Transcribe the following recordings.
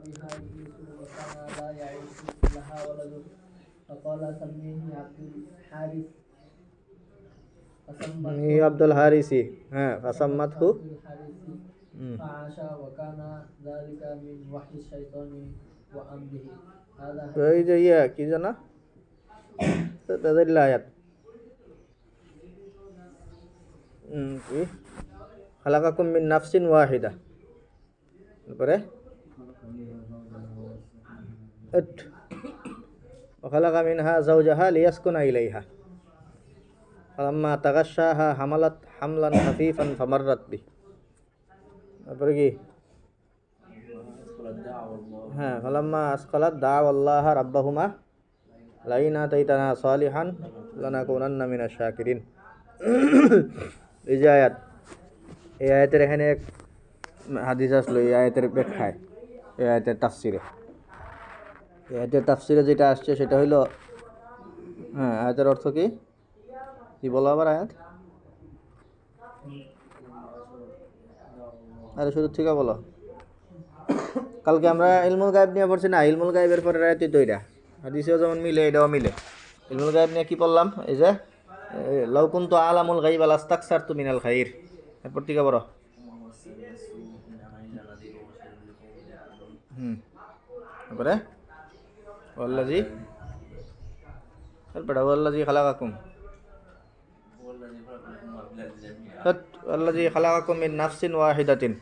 بها إبليس وكان لا يعيش لها ولد فقال سميه عبد الحارث هي عبد الحارثي فسمته عبد الحارث فعاش وكان ذلك من وحي الشيطان وأمره هذا এই যে ইয়া কি জানা তাদের আয়াত কি খালাকাকুম মিন নাফসিন ওয়াহিদা তারপরে وخلق منها زوجها ليسكن إليها فلما تغشاها حملت حملا خفيفا فمرت به তারপরে কি فلما أثقلت دعوا الله ربهما لئن آتيتنا صالحا لنكونن من الشاكرين এই যে আয়াত এই আয়াতের এখানে এক হাদিস আসলো এই আয়াতের ব্যাখ্যায় এই আয়াতের তাফসিরে এই আয়াতের তাফসিরে যেটা আসছে সেটা হইলো আয়াতের অর্থ কি কি বলো আবার আয়াত আরে শুরু থেকে বলো কালকে আমরা ইলমুল গায়েব নিয়ে পড়ছি না ইলমুল গায়েবের পরে আয়াতই তৈরা হাদিসেও যেমন মিলে এটাও মিলে ইলমুল গায়েব নিয়ে কি পড়লাম এই যে লাউ কুনতু আলামুল গায়ব লাস্তাকসারতু মিনাল খাইর এরপর থেকে বড় তারপরে ওয়াল্লাযী তারপরে ওয়াল্লাযী খালাকাকুম ওয়াল্লাযী খালাকাকুম মিন নাফসিন ওয়াহিদাতিন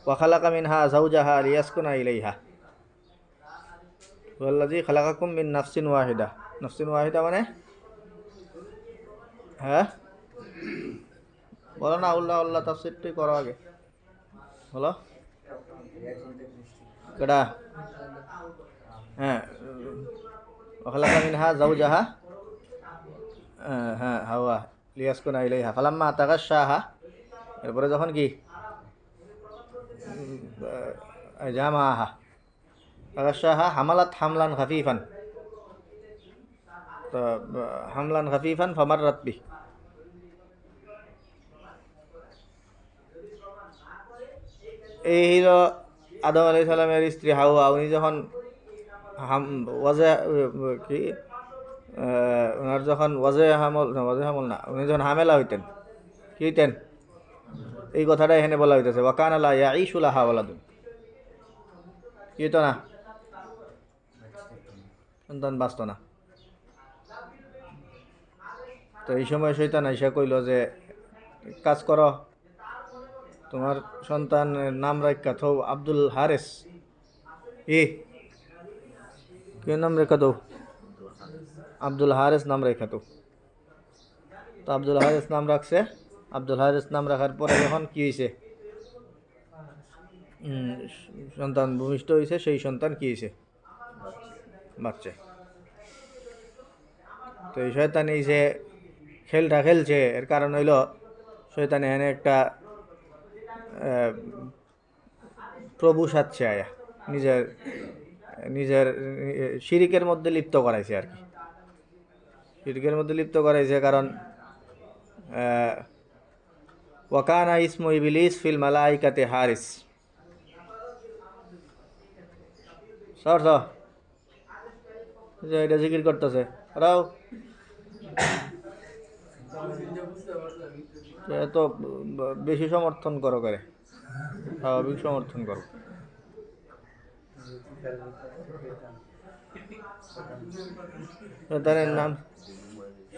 ওয়া খালাকা মিনহা যাওজাহা লিয়াসকুনা ইলাইহা ওয়াল্লাযী খালাকাকুম মিন নাফসিন ওয়াহিদা নাফসিন ওয়াহিদা মানে হ্যাঁ বলো না আল্লাহ আল্লাহ তাফসীরটি করো আগে বলো কেডা ওয়াখালাকা মিনহা যাওজাহা হাওয়া লিয়াসকুনা ইলাইহা ফালাম্মা তাগাশশাহা এরপরে যখন কি জামাহা তাগাশশাহা হামালাত হামলান খাফিফান তো হামলান খাফিফান ফামাররাত বি এই হলো আদম আলাইহিস সালামের স্ত্রী হাওয়া উনি যখন কি ওনার যখন ওয়াজে হামল না উনি যখন হামেলা হইতেন কি হইতেন এই কথাটা এখানে বলা হইতেছে ওয়াকানা লা ইয়াঈশু লাহা ওয়ালাদুন কি হইতো না সন্তান বাঁচত না তো এই সময় শয়তান আইসা কইল যে কাজ করো তোমার সন্তানের নাম রাখা থো আব্দুল হারেস কি নাম রেখা দো আব্দুল হারেস নাম রেখা তো আব্দুল হারেস নাম রাখছে আব্দুল হারেস নাম রাখার পরে যখন কি হয়েছে সন্তান ভূমিষ্ঠ হয়েছে সেই সন্তান কি হয়েছে বাচ্চা তো এই শয়তান এই যে খেলটা খেলছে এর কারণ হইল শয়তান এখানে একটা প্রভু সাজছে আয়া নিজের নিজের শিরিকের মধ্যে লিপ্ত করাইছে আর কি শিরিকের মধ্যে লিপ্ত করাইছে কারণ ওয়াকানা ইসমু ইবলিস ফিল মালাইকাতি হারিস সর যে এটা জিকির করতেছে রাও এত বেশি সমর্থন করো করে স্বাভাবিক সমর্থন করো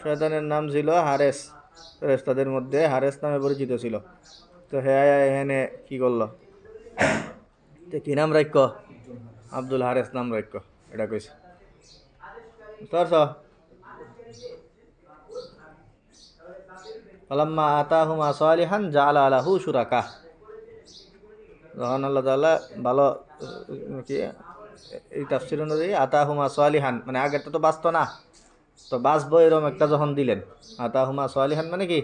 শয়তানের নাম ছিল হারেস ফেরেশতাদের মধ্যে হারেস নামে পরিচিত ছিল তো হ্যাঁ এখানে কি করলো কি নাম রাখ আব্দুল হারেস নাম রাখ এটা কইছে ফালাম্মা আতাহুমা সালিহান জাআলা লাহু শুরাকা যখন আল্লাহ তাআলা ভালো কি এই তাফসীর অনুযায়ী আতাহুমা সালিহান মানে আগেরটা তো বাঁচত না তো বাঁচবো এরকম একটা যখন দিলেন আতাহুমা সালিহান মানে কি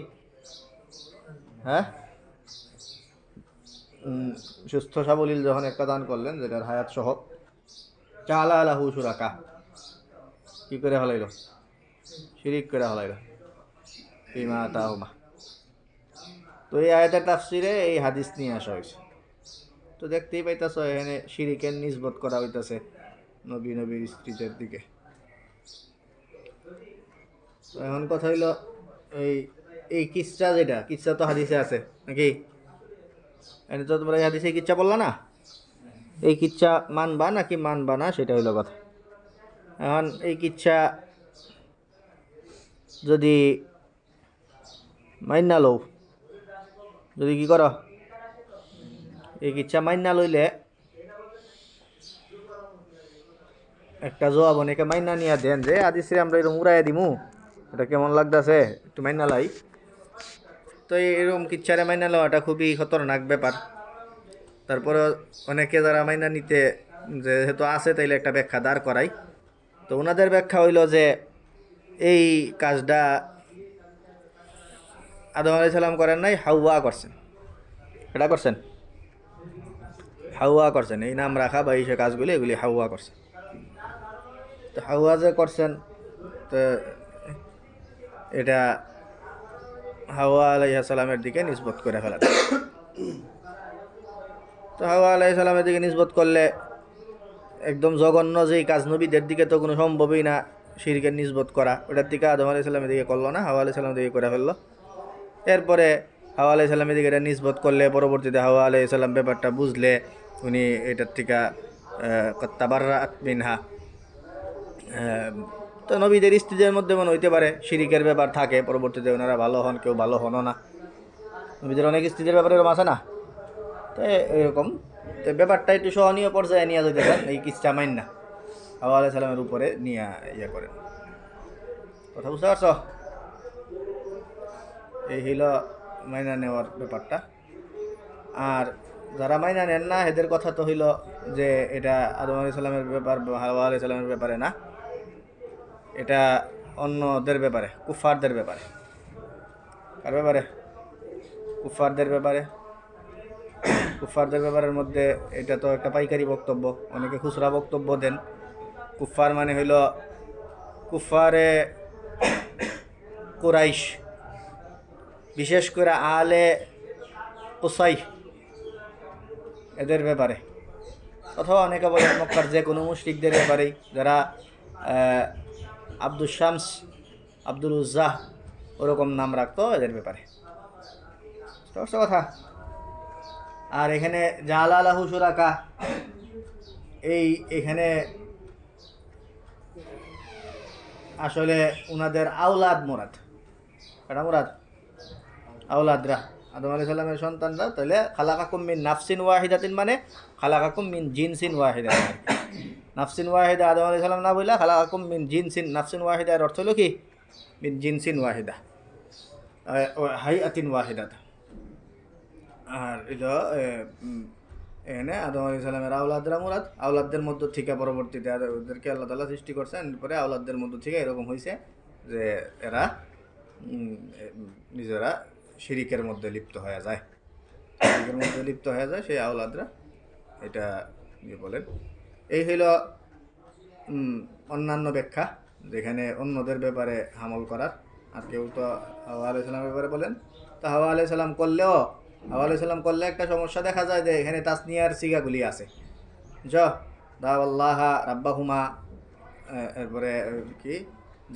সুস্থ সাবলীল যখন একটা দান করলেন যেটার হায়াত সহ জাআলা লাহু শুরাকা কি করে হলাইল শিরিক করে হলাইল ফিমা আতাহুমা তো এই আয়াতের তাফসীরে এই হাদিস নিয়ে আসা হয়েছে তো দেখতেই পাইতেছ এখানে শিরিকের নিসবত করা হইতাছে নবীর স্ত্রীদের দিকে। তো এখন কথা হইলো এই এই কিচ্ছা, যেটা কিচ্ছা তো হাদিসে আছে নাকি? এনে তো তোমরা এই হাদিসে কিচ্ছা বললা না, এই কিচ্ছা মানবা নাকি মানবা না সেটা হইলো কথা। এখন এই কিচ্ছা যদি মাইনা লও, যদি কি করো, এই কিচ্ছা মাইনা লইলে একটা জবাব অনেকে মাইনা নিয়ে দেন যে আদিসরে আমরা এরকম উড়াইয়া দিমু, এটা কেমন লাগতেছে একটু মাইনা লাই। তো এরকম কিচ্ছারে মাইনা লওয়াটা খুবই খতরনাক ব্যাপার। তারপরে অনেকে যারা মাইনা নিতে যেহেতু আছে তাইলে একটা ব্যাখ্যা দাঁড় করাই। তো ওনাদের ব্যাখ্যা হইল যে এই কাজটা আদম আলাইহিস সালাম করেন নাই, হাওয়া করছেন। এটা করছেন, হাওয়া করছেন। এই নাম রাখা বা এই সে কাজগুলি এগুলি হাওয়া করছেন। তো হাওয়া যে করছেন, তো এটা হাওয়া আলাইহিস সালামের দিকে নিসবত করে ফেলা। তো হাওয়া আলাইহিস সালামের দিকে নিসবত করলে একদম জঘন্য যেই কাজ, নবীদের দিকে তো কোনো সম্ভবই না শিরকের নিসবত করা, ওটার দিকে আদম আলাইহিস সালামের দিকে করলো না, হাওয়া আলাইহিস সালামের দিকে করে ফেললো। এরপরে হাওয়া আলাইহিস সালামের দিকে এটা নিসবত করলে পরবর্তীতে হাওয়া আলাইহিস সালাম ব্যাপারটা বুঝলে উনি এটার থেকে তাবাররাত মিনহা, তো নবীদের স্ত্রীদের মধ্যে মনে হইতে পারে শিরিকের ব্যাপার থাকে, পরবর্তীতে ওনারা ভালো হন, কেউ ভালো হনও না। নবীদের অনেক স্ত্রীদের ব্যাপারে এরকম আছে না? তো এরকম তো ব্যাপারটা একটু সহনীয় পর্যায়ে নিয়ে যেতে পারেন, এই কিচ্ছা মাইন না হাওয়া আলাইহিস সালামের উপরে নিয়ে ইয়ে করেন। কথা বুঝতে পারছো? এই হইল মাইনা নেওয়ার ব্যাপারটা। আর যারা মাইনা নেন না এদের কথা তো হইল যে এটা আদম আলাইহিস সালামের ব্যাপার, হাওয়া আলাইহিস সালামের ব্যাপারে না, এটা অন্যদের ব্যাপারে, কুফফারদের ব্যাপারে। কার ব্যাপারে? কুফফারদের ব্যাপারে। কুফফারদের ব্যাপারের মধ্যে এটা তো একটা পাইকারি বক্তব্য, অনেকে খুচরা বক্তব্য দেন। কুফফার মানে হইল কুফফারে কুরাইশ, বিশেষ করে আলে কুসাই, এদের ব্যাপারে। অথবা অনেকে বলেন মক্কার যে কোনো মুশরিকদের ব্যাপারেই, যারা আব্দুল শামস, আব্দুল উজ্জাহ ওরকম নাম রাখতো, এদের ব্যাপারে। কথা। আর এখানে জাআলা লাহু শুরাকা, এখানে আসলে উনাদের আওলাদ মুরাদ। এটা মুরাদ আওলাদরা, আদম আলাইহিস সালামের সন্তানরা। তাহলে খালাকাকুম মিন নাফসিন ওয়াহিদাতিন মানে খালাকাকুম মিন জিনসিন ওয়াহিদা। নাফসিন ওয়াহিদা আদম আলাইহিস সালাম না বইলা খালাকাকুম মিন জিনসিন, নাফসিন ওয়াহিদার অর্থ হলো কি? মিন জিনসিন ওয়াহিদা, হাইআতিন ওয়াহিদা। আর এটা এখানে আদম আলাইহিস সালামের আওলাদরা মুরাদ। আওলাদদের মধ্য থেকে পরবর্তীতে ওদেরকে আল্লাহ তাআলা সৃষ্টি করছেন, পরে আওলাদদের মধ্য থেকে এরকম হয়েছে যে এরা নিজেরা শিরিকের মধ্যে লিপ্ত হয়ে যায়, শিরিকের মধ্যে লিপ্ত হয়ে যায় সেই আওলাদরা। এটা বলেন। এই হইল অন্যান্য ব্যাখ্যা, যেখানে অন্যদের ব্যাপারে হামল করার। আর কেউ তো হাওয়া আলাইহিস সালামের ব্যাপারে বলেন, তো হাওয়া আলাইহিস সালাম করলেও, হাওয়া আলাইহিস সালাম করলে একটা সমস্যা দেখা যায় যে এখানে তাসনিয়ার সিগাগুলি আছে, দাওয়াল্লাহা রাব্বাহুমা, এরপরে কি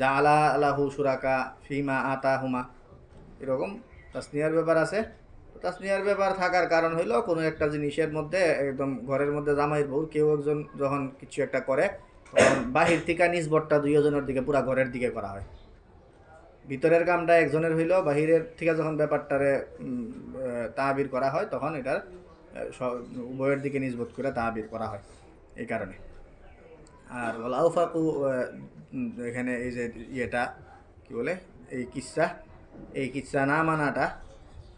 জাআলা লাহু শুরাকা ফিমা আতাহুমা, এরকম তাসনিয়ার ব্যাপার আছে। তাসনিয়ার ব্যাপার থাকার কারণ হইল কোনো একটা জিনিসের মধ্যে, একদম ঘরের মধ্যে জামাইয়ের বউ কেউ একজন যখন কিছু একটা করে, তখন বাহির থেকে নিসবতটা দুইজনের দিকে, পুরা ঘরের দিকে করা হয়। ভিতরের কামটা একজনের হইল, বাহিরের থেকে যখন ব্যাপারটারে তাহবির করা হয় তখন এটার উভয়ের দিকে নিসবত করে তাহবির করা হয়, এই কারণে। আর আউফাকু, এখানে এই যে ইয়েটা কি বলে, এই কিচ্ছা না মানাটা,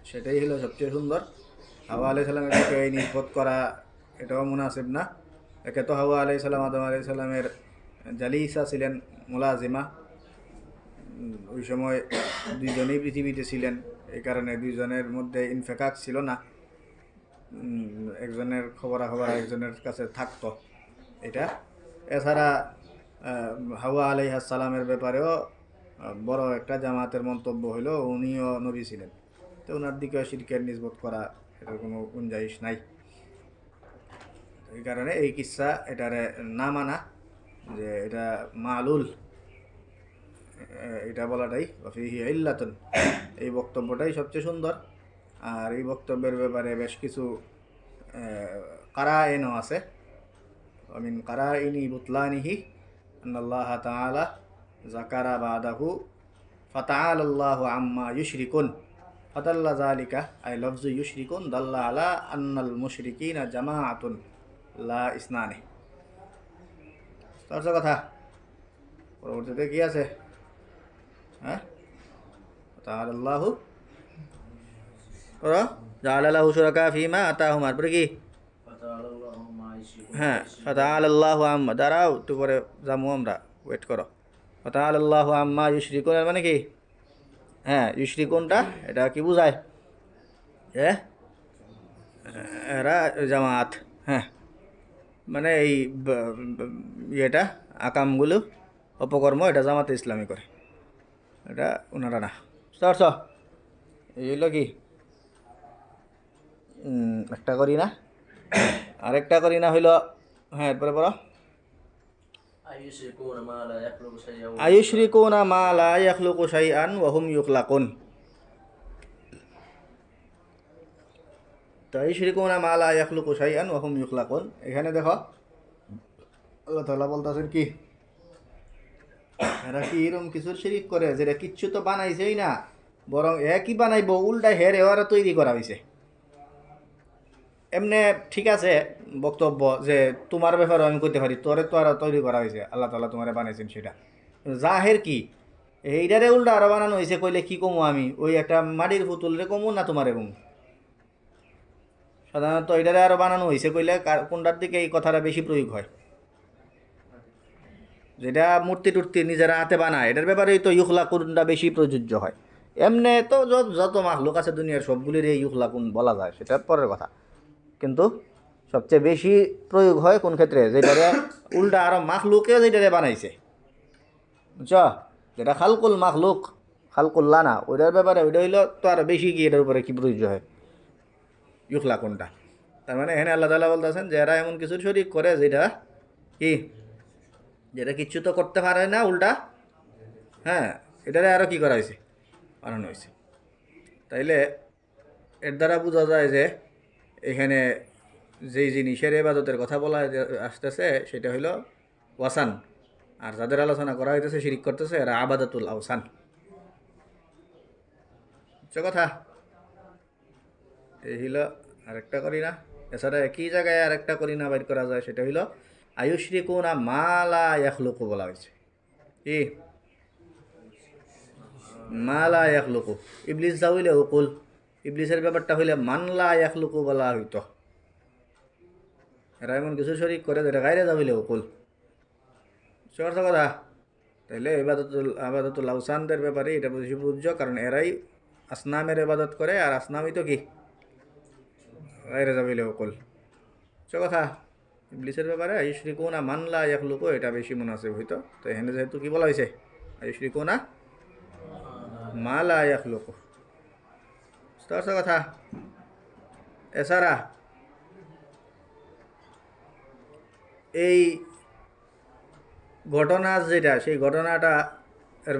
সেটাই হলো সবচেয়ে সুন্দর। হাওয়া আলাইহিস সালামের দিকে এই নিসবত করা এটাও মুনাসিব না। একে তো হাওয়া আলাইহিস সালাম আদম আলাইহিস সালামের জালিসা ছিলেন, মুলাজিমা। ওই সময় দুইজনেই পৃথিবীতে ছিলেন, এই কারণে দুইজনের মধ্যে ইনফেকাক ছিল না, একজনের খবরাখবর একজনের কাছে থাকতো এটা। এছাড়া হাওয়া আলাইহিস সালামের ব্যাপারেও বড় একটা জামাতের মন্তব্য হলো উনিও নবী ছিলেন, তো ওনার দিকে শিরকের নিসবত করা এটার কোনো গুঞ্জাইশ নাই। এই কারণে এই কিসসা এটারে না মানা, যে এটা মালুল, এটা বলাটাই ফিহি ইল্লাতুন, এই বক্তব্যটাই সবচেয়ে সুন্দর। আর এই বক্তব্যের ব্যাপারে বেশ কিছু কারাইনও আছে। মিন কারাইনি বুতলানিহি আন্নাল্লাহ তাআলা যাকারা বাদাহু ফাতাআলাল্লাহু আম্মা ইউশরিকুন, ফাদাল্লা যালিকা আই লফজু ইউশরিকুন দাল্লা আলা আন্নাল মুশরিকিনা জামাআতুন লা ইসনানি। তার কথা পরবর্তীতে কি আছে? হ্যাঁ, ফাতাআলাল্লাহু জাআলা লাহু শুরাকা ফিমা আতাহুম, তারপরে কি? হ্যাঁ, ফাতাআলাল্লাহু আম্মা, দাঁড়াও একটু পরে যাবো আমরা, ওয়েট করো। ফাতাআলাল্লাহু আম্মা ইউশরিকুন মানে কি? হ্যাঁ, ইউশরিকুনটা এটা কি বোঝায়? এরা জামাত, হ্যাঁ, মানে এই ইয়েটা আকামগুলো অপকর্ম এটা জামাতে ইসলামী করে, এটা ওনারা না। সর এই হইল কি একটা করি না, আরেকটা করি না হইল, হ্যাঁ এরপরে বলো আয়ুশরিকুনা মা লা ইয়াখলুকু শাইআন ওয়া হুম ইউখলাকুন। তো আয়ুশরিকুনা মা লা ইয়াখলুকু শাইআন ওয়া হুম ইউখলাকুন, এখানে দেখো আল্লাহ তাআলা বলতেছেন কি, এরা কি এরকম কিছুর শিরিক করে যেটা কিচ্ছু তো বানাইছেই না, বরং একই বানাইবো, উল্টা হের এওয়ারা তৈরি করা হয়েছে। এমনি ঠিক আছে বক্তব্য যে তোমার ব্যাপারে আমি করতে পারি, তোরে তো আর তৈরি করা হয়েছে, আল্লাহ তাআলা তোমারে বানাইছেন সেটা। জাহের কি এইটারে উল্টা আরো বানানো হয়েছে, কইলে কি কমু আমি? ওই একটা মাটির পুতুলরে কমু না তোমারে কমু? সাধারণত এটারে আরো বানানো হয়েছে কইলে কোনটার দিকে এই কথাটা বেশি প্রয়োগ হয়? যেটা মূর্তি টুর্তি নিজেরা হাতে বানায় এটার ব্যাপারেই তো ইউখলাকুনটা বেশি প্রযোজ্য হয়। এমনি তো যত মাখলুক আছে দুনিয়ার সবগুলির এই ইউখলাকুন বলা যায়, সেটা পরের কথা। কিন্তু সবচেয়ে বেশি প্রয়োগ হয় কোন ক্ষেত্রে? যেটারে উল্টা আরো মাখলুকে যেটারে বানাইছে, বুঝছ? যেটা খালকুল মাখলুক, খালকুল্লা না, ওইটার ব্যাপারে ওইটা হইলো তো আরো বেশি কি এটার উপরে কি প্রযোজ্য হয়? ইউখলাকুনটা। তার মানে এখানে আল্লাহ তাআলা বলতেছেন যে এরা এমন কিছুর শরীক করে যেটা কি, যেটা কিচ্ছু তো করতে পারে না, উল্টা হ্যাঁ এটারে আরো কি করা হয়েছে? বানানো হয়েছে। তাইলে এর দ্বারা বোঝা যায় যে এখানে যেই জিনিসের ইবাদতের কথা বলা আসতেছে সেটা হইল ওয়াসান, আর যাদের আলোচনা করা হইতেছে শিরিক করতেছে এরা আবাদাতুল আওসান। কথা এই হইল আরেকটা করি না। এছাড়া একই জায়গায় আরেকটা করি না বাইর করা যায়, সেটা হইল আয়ুশরিকুনা মা লা ইয়াখলুকু বলা হয়েছে। কি মা লা ইয়াখলুকু? ইবলিস যা হইলে উকুল, ইবলিসের ব্যাপারটা হইলে মান লা ইয়াখলুকু বলা হইতো। এরা এমন কিছু শরিক করে যেটা গাইরে যা হইলে উকুল। সর্থ কথা। তাইলে আবাদতুল আওসানদের ব্যাপারে এটা বেশি প্রযোজ্য, কারণ এরাই আসনামের ইবাদত করে, আর আসনামই তো কি গাইরে যা হইলে উকুল। কথা ইবলিসের ব্যাপারে আয়ুশরিকুনা মান লা ইয়াখলুকু এটা বেশি মুনাসিব হইতো। তো এখানে যেহেতু কি বলা হয়েছে আয়ুশরিকুনা মা লা ইয়াখলুকু, বুঝতে কথা। এছাড়া এই ঘটনা যেটা, সেই ঘটনাটা এর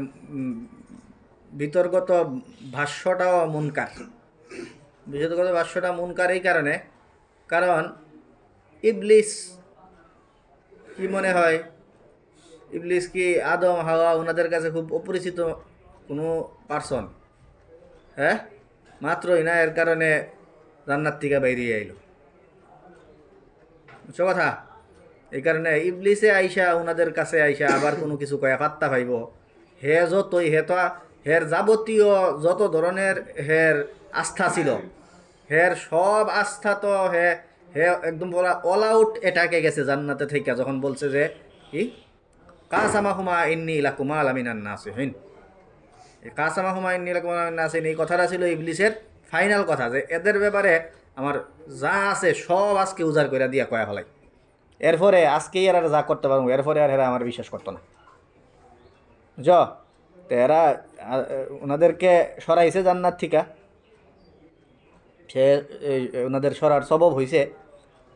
বিতর্কত ভাষ্যটাও মুনকার। বিতর্কত ভাষ্যটা মুনকার এই কারণে, কারণ ইবলিস কি মনে হয়, ইবলিস কি আদম হাওয়া ওনাদের কাছে খুব অপরিচিত কোনো পার্সন? হ্যাঁ, মাত্রই না এর কারণে জান্নাত থেকে বাইরে আইল, বুঝছো কথা। এই কারণে ইবলিসে আইসা ওনাদের কাছে আইসা আবার কোনো কিছু কয়া পাত্তা পাইব, হে যতই হে তো হের যাবতীয় যত ধরনের হের আস্থা ছিল, হের সব আস্থা তো হে হে একদম বলা অল আউট এটাকে গেছে জান্নাতে থেকে, যখন বলছে যে কি কাসামা হুমা ইন্নী লাকুমা আলামিনান নাসিহিন। এই কাসামা হুমা ইন্নী লাকুমা আলামিনান নাসিহিন এই কথাটা ছিল ইবলিসের ফাইনাল কথা, যে এদের ব্যাপারে আমার যা আছে সব আজকে উজাড় করে দিয়া কয়া ফেলাই, এরপরে আজকেই এরা যা করতে পারবো, এরপরে আর এরা আমার বিশ্বাস করতো না। বুঝ তো এরা ওনাদেরকে সরাইছে জান্নাত থিকা, সে ওনাদের সরার সবব হয়েছে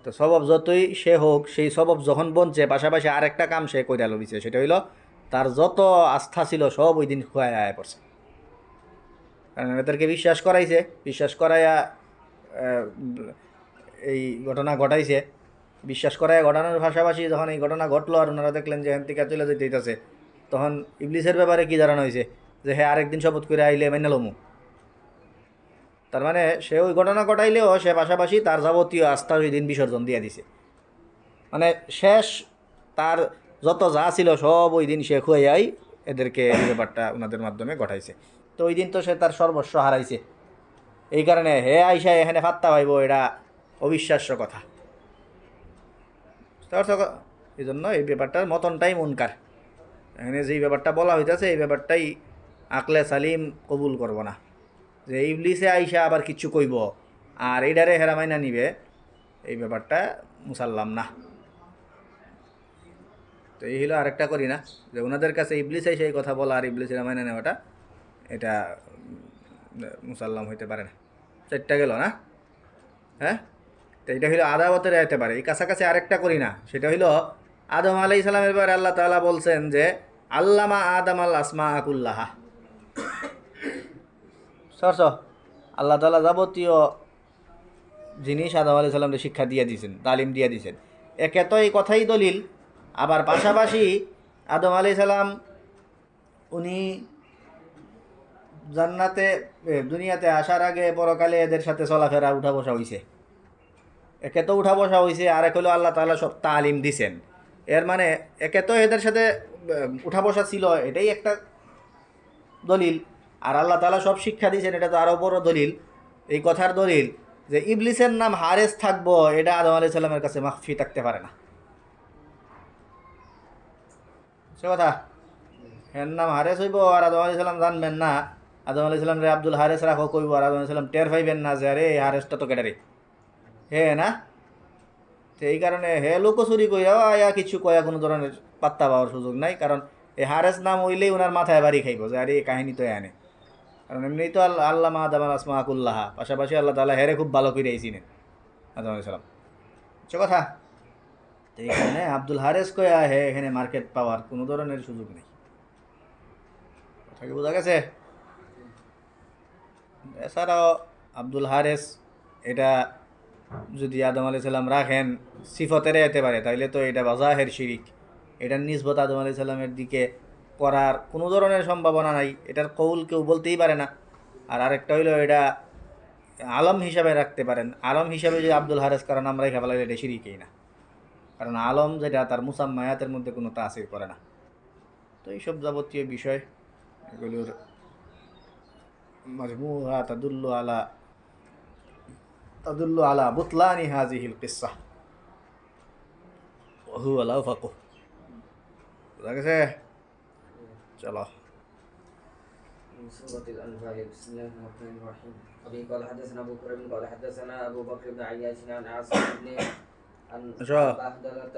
তো স্বভাব যতই সে হোক, সেই স্বভাব যখন বনছে পাশাপাশি আরেকটা কাম সে কইরা লইছে, সেটা হইল তার যত আস্থা ছিল সব ওই দিন খুয়ায় আয় পড়ছে। কারণ এদেরকে বিশ্বাস করাইছে, বিশ্বাস করাইয়া এই ঘটনা ঘটাইছে। বিশ্বাস করাইয়া ঘটানোর পাশাপাশি যখন এই ঘটনা ঘটলো আর ওনারা দেখলেন যে এনতিকা চলে যেতে হইতেছে, তখন ইবলিসের ব্যাপারে কি জানানো হয়েছে যে হ্যাঁ আরেকদিন শপথ করে আইলে মাইনা লমু। তার মানে সে ওই ঘটনা ঘটাইলেও সে পাশাপাশি তার যাবতীয় আস্থা ওই দিন বিসর্জন দিয়ে দিছে। মানে শেষ তার যত যা ছিল সব ওই দিন সে খুয়াই এদেরকে এই ব্যাপারটা ওনাদের মাধ্যমে ঘটাইছে। তো ওই দিন তো সে তার সর্বস্ব হারাইছে। এই কারণে হে আইসা এখানে ফাত্তা পাইব, এটা অবিশ্বাস্য কথা। এই জন্য এই ব্যাপারটার মতনটাই মুনকার। এখানে যেই ব্যাপারটা বলা হইতেছে এই ব্যাপারটাই আকলে সালিম কবুল করব না, যে ইবলিসে আইসা আবার কিচ্ছু কইব আর এইডারে হেরামাইনা নিবে, এই ব্যাপারটা মুসাল্লাম না। তো এই হলো আরেকটা করি না যে ওনাদের কাছে ইবলিস আইসা এই কথা বলা আর ইবলিস হেরামাইনা নেওয়াটা, এটা মুসাল্লাম হইতে পারে না। 4টা গেল না? হ্যাঁ, তো এটা হইলো আদাবতের যেতে পারে। এই কাছাকাছি আরেকটা করি না, সেটা হইলো আদম আলাইহিস সালামের ব্যাপারে আল্লাহ তাআলা বলছেন যে আল্লামা আদম আল আসমা আকুল্লাহা। সরস আল্লাহ তাআলা যাবতীয় জিনিস আদম আলাইহিস সালামকে শিক্ষা দিয়ে দিয়েছেন, তালিম দিয়ে দিয়েছেন। একে তো এই কথাই দলিল, আবার পাশাপাশি আদম আলাইহিস সালাম উনি জান্নাতে দুনিয়াতে আসার আগে পরকালে এদের সাথে চলাফেরা উঠা বসা হইছে। একে তো উঠা বসা হয়েছে, আর এক হলো আল্লাহ তাআলা সব তালিম দিছেন। এর মানে একে তো এদের সাথে উঠা বসা ছিল, এটাই একটা দলিল। আর আল্লাহ তাআলা সব শিক্ষা দিয়েছেন, এটা তো আরও বড় দলিল। এই কথার দলিল যে ইবলিসের নাম হারেস থাকবো, এটা আদম আলাইহিস সালামের কাছে মাখফি থাকতে পারে না। সে কথা, এর নাম হারেস হইব আর আদম আলাইহিস সালাম জানবেন না। আদম আলাইহিস সালাম রে আব্দুল হারেস রাখো কইব, আর আদম আলাইহিস সালাম টের পাইবেন না যে আরে এই হারেসটা তো কেটারে হে না। তো এই কারণে হে লোকচুরি কইয়াও আয়া কিছু কয়া কোনো ধরনের পাত্তা পাওয়ার সুযোগ নাই। কারণ এই হারেস নাম হইলেই ওনার মাথায় বাড়ি খাইব যে আরে এই কাহিনী তো আনে। কারণ এমনি তো আল্লামা আদম আল আসমা আকুল্লাহা, পাশাপাশি আল্লাহ তাআলা হেরে খুব ভালো করে আইছিলেন আদম আলাইহিস সালাম। বুঝছো কথা? তো এইখানে আব্দুল হারেস কয়া হে এখানে মার্কেট পাওয়ার কোনো ধরনের সুযোগ নেই। কথা কি বোঝা গেছে? এছাড়াও আব্দুল হারেস এটা যদি আদম আলাইহিস সালাম রাখেন সিফতের যেতে পারে, তাইলে তো এটা বাজাহের শিরিক। এটার নিসবত আদম আলাইহিস সালামের দিকে করার কোনো ধরনের সম্ভাবনা নাই, এটার কৌল কেউ বলতেই পারে না। আর আরেকটা হইলো এটা আলম হিসাবে রাখতে পারেন, আলম হিসাবে যদি আব্দুল হারেস কারণ আমরা খেলা লাগলে এটা শিরিকই না। কারণ আলম যেটা তার মুসাম্মায়াতের মধ্যে কোনো তাসির করে না। তো এইসব যাবতীয় বিষয় এগুলোর মাজমুহা তাদুল্লু আলা বুতলানি হাযিহিল কিসসাহ ওয়া হুয়া লা ফাকুহ। বুঝা গেছে? চলো। من سورة الأنفال. بسم الله الرحمن الرحيم. أبي قال حدثنا أبو كريم قال حدثنا أبو بكر بن عياش عن عاصم بن عن بهدلة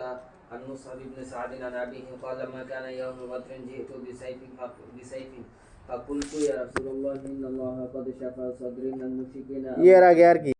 عن مصعب بن سعد عن أبيه قال لما كان يوم بدر جئت بسيف فقلت يا رسول الله إن الله قد شفى صدري من المشركين এর আগে আর কি